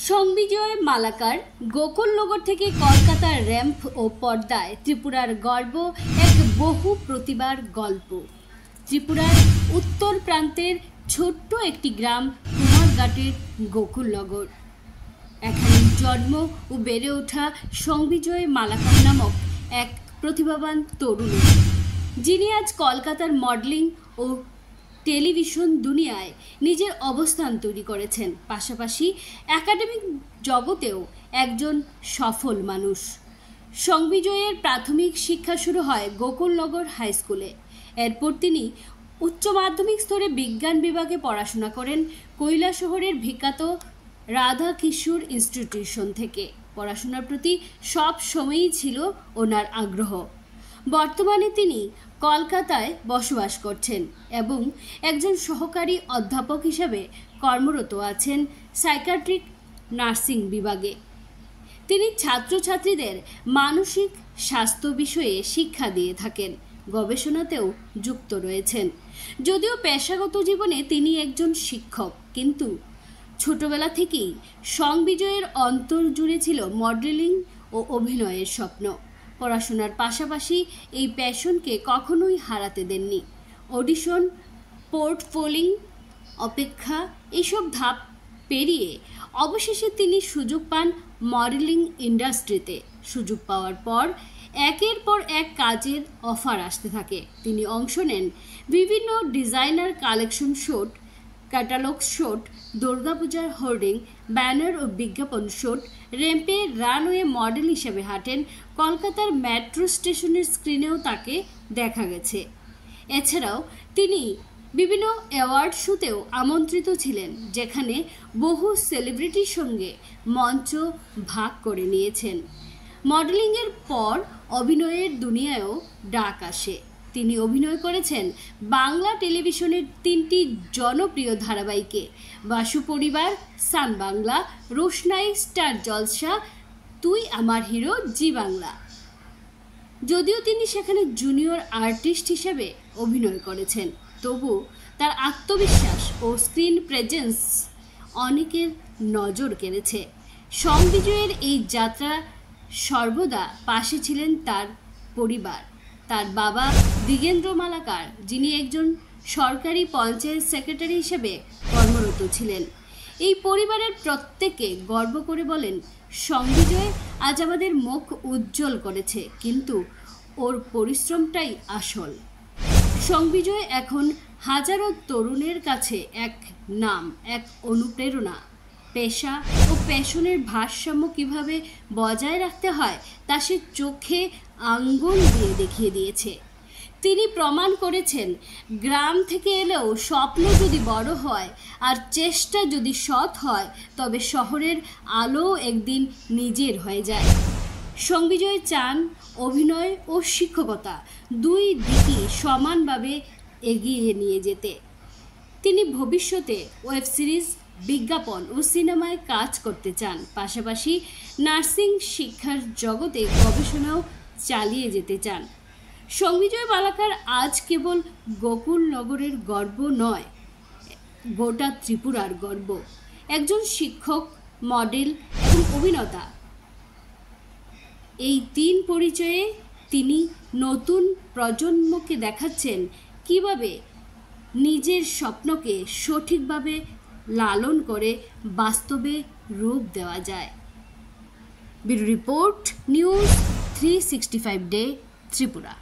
সংবিজয় মালাকার গোকুলনগর থেকে কলকাতার র্যাম্প ও পর্দায় ত্রিপুরার গর্ব এক বহু প্রতিভার গল্প। ত্রিপুরার উত্তর প্রান্তের ছোট্ট একটি গ্রাম কুমারঘাটের গোকুলনগর। এখানে জন্ম ও বেড়ে ওঠা সংবিজয় মালাকার নামক এক প্রতিভাবান তরুণ, যিনি আজ কলকাতার মডেলিং ও টেলিভিশন দুনিয়ায় নিজের অবস্থান তৈরি করেছেন। পাশাপাশি একাডেমিক জগতেও একজন সফল মানুষ। সংবিজয়ের প্রাথমিক শিক্ষা শুরু হয় গোকুলনগর হাই স্কুলে। এরপর তিনি উচ্চ মাধ্যমিক স্তরে বিজ্ঞান বিভাগে পড়াশোনা করেন কৈলাসহরের বিখ্যাত রাধা কিশোর ইনস্টিটিউশন থেকে। পড়াশোনার প্রতি সব সময়ই ছিল ওনার আগ্রহ। বর্তমানে তিনি কলকাতায় বসবাস করছেন এবং একজন সহকারী অধ্যাপক হিসাবে কর্মরত আছেন সাইকিয়াট্রিক নার্সিং বিভাগে। তিনি ছাত্রছাত্রীদের মানসিক স্বাস্থ্য বিষয়ে শিক্ষা দিয়ে থাকেন, গবেষণাতেও যুক্ত রয়েছেন। যদিও পেশাগত জীবনে তিনি একজন শিক্ষক, কিন্তু ছোটবেলা থেকেই সংবিজয়ের অন্তর জুড়ে ছিল মডেলিং ও অভিনয়ের স্বপ্ন। পড়াশোনার পাশাপাশি এই প্যাশনকে কখনোই হারাতে দেননি। অডিশন, পোর্টফোলিও, অপেক্ষা এসব ধাপ পেরিয়ে অবশেষে তিনি সুযোগ পান মডেলিং ইন্ডাস্ট্রিতে। সুযোগ পাওয়ার পর একের পর এক কাজের অফার আসতে থাকে। তিনি অংশ নেন বিভিন্ন designer collection shoot, catalogue shoot, দুর্গাপূজার হোর্ডিং, ব্যানার ও বিজ্ঞাপন শুট, র্যাম্পে রানওয়ে মডেল হিসেবে হাঁটেন। কলকাতার মেট্রো স্টেশনের স্ক্রিনেও তাকে দেখা গেছে। এছাড়াও তিনি বিভিন্ন অ্যাওয়ার্ড শোতেও আমন্ত্রিত ছিলেন, যেখানে বহু সেলিব্রিটির সঙ্গে মঞ্চ ভাগ করে নিয়েছেন। মডেলিংয়ের পর অভিনয়ের দুনিয়ায়ও ডাক আসে। তিনি অভিনয় করেছেন বাংলা টেলিভিশনের 3টি জনপ্রিয় ধারাবাহিকে: বাসু পরিবার, সান বাংলা, রোশনাই, স্টার জলসা, তুই আমার হিরো, জি বাংলা। যদিও তিনি সেখানে জুনিয়র আর্টিস্ট হিসেবে অভিনয় করেছেন, তবু তার আত্মবিশ্বাস ও স্ক্রিন প্রেজেন্স অনেকের নজর কেড়েছে। সংবিজয়ের এই যাত্রা সর্বদা পাশে ছিলেন তার পরিবার। তার বাবা দিগেন্দ্র মালাকার, যিনি একজন সরকারি পঞ্চায়েত সেক্রেটারি হিসেবে কর্মরত ছিলেন। এই পরিবারের প্রত্যেকে গর্ব করে বলেন, সংবিজয় আজ আমাদের মুখ উজ্জ্বল করেছে, কিন্তু ওর পরিশ্রমটাই আসল। সংবিজয় এখন হাজারো তরুণের কাছে এক নাম, এক অনুপ্রেরণা। পেশা ও প্যাশনের ভারসাম্য কীভাবে বজায় রাখতে হয় তা সে চোখে আঙ্গুল দিয়ে দেখিয়ে দিয়েছে। তিনি প্রমাণ করেছেন, গ্রাম থেকে এলেও স্বপ্ন যদি বড় হয় আর চেষ্টা যদি সৎ হয়, তবে শহরের আলো একদিন নিজের হয়ে যায়। সংবিজয় চান অভিনয় ও শিক্ষকতা দুই দিকই সমানভাবে এগিয়ে নিয়ে যেতে। তিনি ভবিষ্যতে ওয়েব সিরিজ, বিজ্ঞাপন ও সিনেমায় কাজ করতে চান। পাশাপাশি নার্সিং শিক্ষার জগতে গবেষণাও চালিয়ে যেতে চান। সংবিজয় মালাকার আজ কেবল গোকুলনগরের গর্ব নয়, গোটা ত্রিপুরার গর্ব। একজন শিক্ষক, মডেল এবং অভিনেতা, এই 3 পরিচয়ে তিনি নতুন প্রজন্মকে দেখাচ্ছেন কিভাবে নিজের স্বপ্নকে সঠিকভাবে লালন করে বাস্তবে রূপ দেওয়া যায়। Bureau report, news 365 day, Tripura.